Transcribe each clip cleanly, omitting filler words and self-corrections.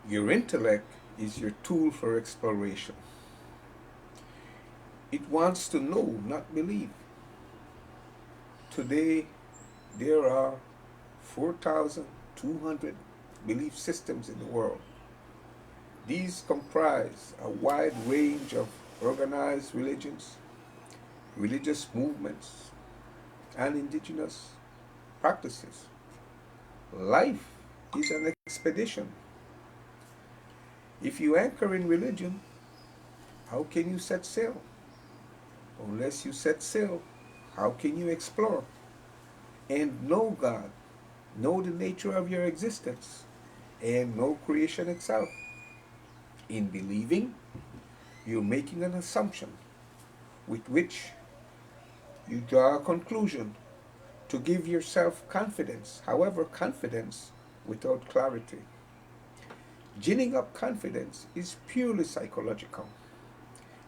Your intellect is your tool for exploration. It wants to know, not believe. Today, there are 4,200 belief systems in the world. These comprise a wide range of organized religions, religious movements, and indigenous practices. Life is an expedition. If you anchor in religion, how can you set sail? Unless you set sail, how can you explore and know God, know the nature of your existence, and know creation itself? In believing, you're making an assumption with which you draw a conclusion to give yourself confidence. However, confidence without clarity. Ginning up confidence is purely psychological.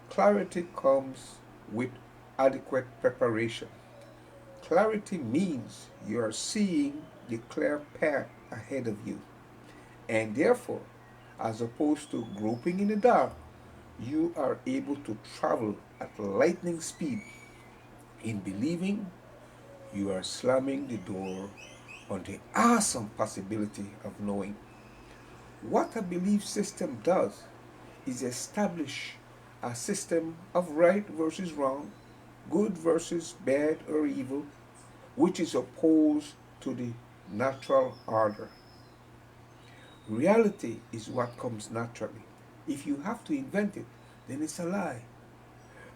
Clarity comes with adequate preparation. Clarity means you are seeing the clear path ahead of you. And therefore, as opposed to groping in the dark, you are able to travel at lightning speed. In believing, you are slamming the door on the awesome possibility of knowing. What a belief system does is establish a system of right versus wrong, good versus bad or evil, which is opposed to the natural order. Reality is what comes naturally. If you have to invent it, then it's a lie.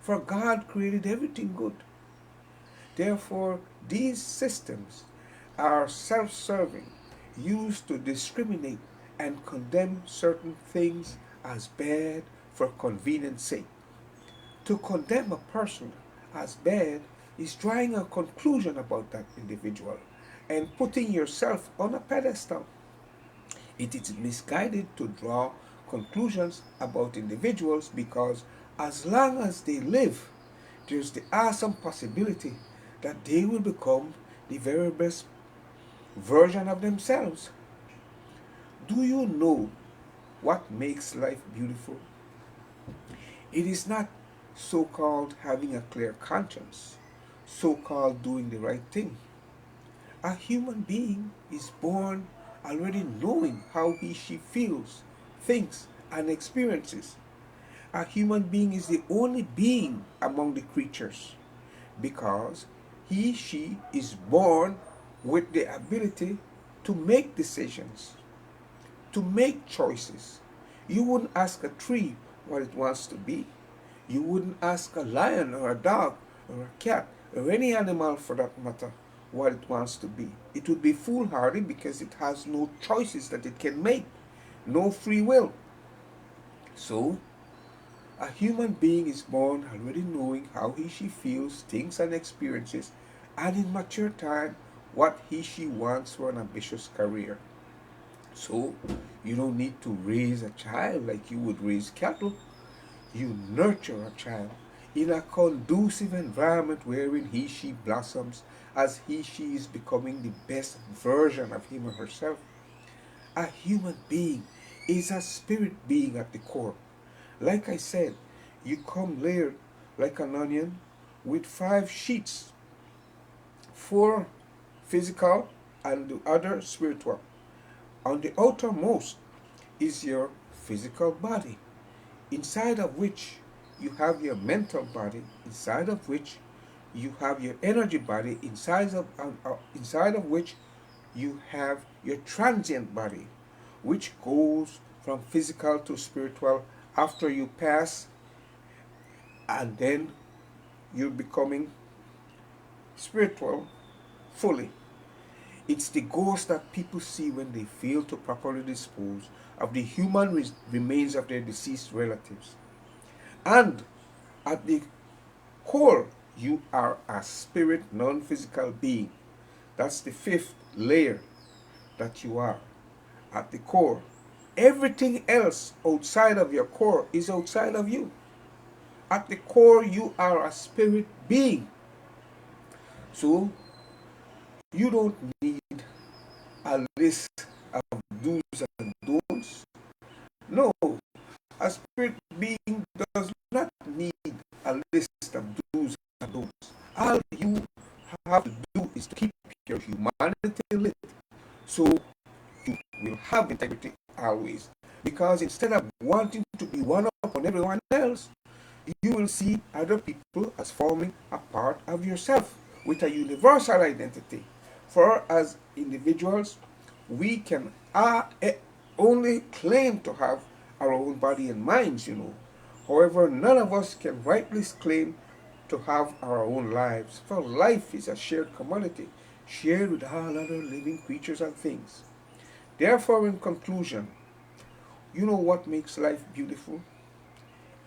For God created everything good. Therefore, these systems are self serving, used to discriminate and condemn certain things as bad for convenience sake. To condemn a person as bad is drawing a conclusion about that individual and putting yourself on a pedestal. It is misguided to draw conclusions about individuals because as long as they live, there's the awesome possibility that they will become the very best version of themselves. Do you know what makes life beautiful? It is not so called having a clear conscience, so called doing the right thing. A human being is born already knowing how she feels, thinks, and experiences. A human being is the only being among the creatures because she is born with the ability to make decisions, to make choices. You wouldn't ask a tree what it wants to be. You wouldn't ask a lion or a dog or a cat or any animal for that matter what it wants to be. It would be foolhardy because it has no choices that it can make, no free will. So, a human being is born already knowing how she feels, thinks, and experiences, and in mature time, what she wants for an ambitious career. So, you don't need to raise a child like you would raise cattle. You nurture a child in a conducive environment wherein she blossoms as she is becoming the best version of him or herself. A human being is a spirit being at the core. Like I said, you come layered like an onion with 5 sheets, four physical and the other spiritual. On the outermost is your physical body, inside of which you have your mental body, inside of which you have your energy body, inside of which you have your transient body, which goes from physical to spiritual after you pass, and then you're becoming spiritual fully. It's the ghost that people see when they fail to properly dispose of the human remains of their deceased relatives. And at the core, you are a spirit, non physical being. That's the fifth layer that you are. At the core, everything else outside of your core is outside of you. At the core, you are a spirit being. So, you don't need a list of do's and don'ts No, a spirit being does not need a list of do's and don'ts. All you have to do is to keep your humanity lit, so you will have integrity always. Because instead of wanting to be one up on everyone else, you will see other people as forming a part of yourself with a universal identity. For as individuals, we can only claim to have our own body and minds. However, none of us can rightly claim to have our own lives, for life is a shared commodity, shared with all other living creatures and things. Therefore, in conclusion, you know what makes life beautiful?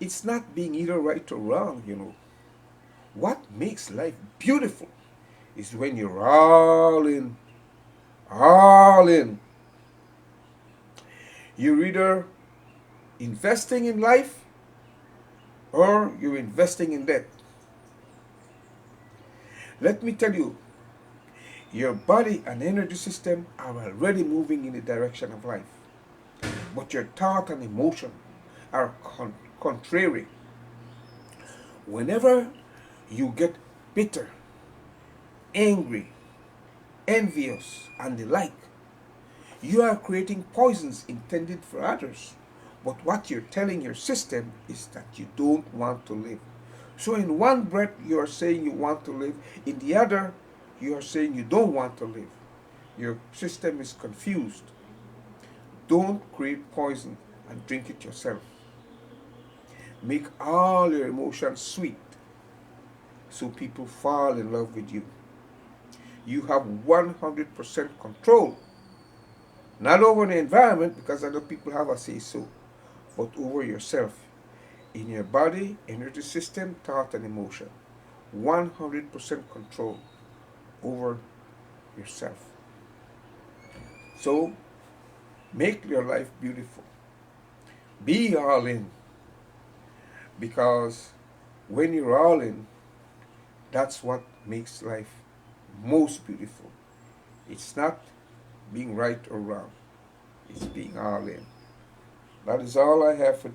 It's not being either right or wrong. What makes life beautiful is when you're all in, all in. You're either investing in life or you're investing in death. Let me tell you, your body and energy system are already moving in the direction of life, but your thought and emotion are contrary. Whenever you get bitter, angry, envious, and the like, you are creating poisons intended for others. But what you're telling your system is that you don't want to live. So in one breath you are saying you want to live, in the other you are saying you don't want to live. Your system is confused. Don't create poison and drink it yourself. Make all your emotions sweet so people fall in love with you. You have 100% control, not over the environment because other people have a say so, but over yourself, in your body, energy system, thought, and emotion. 100% control over yourself. So, make your life beautiful. Be all in, because when you're all in, that's what makes life most beautiful. It's not being right or wrong, it's being all in. That is all I have for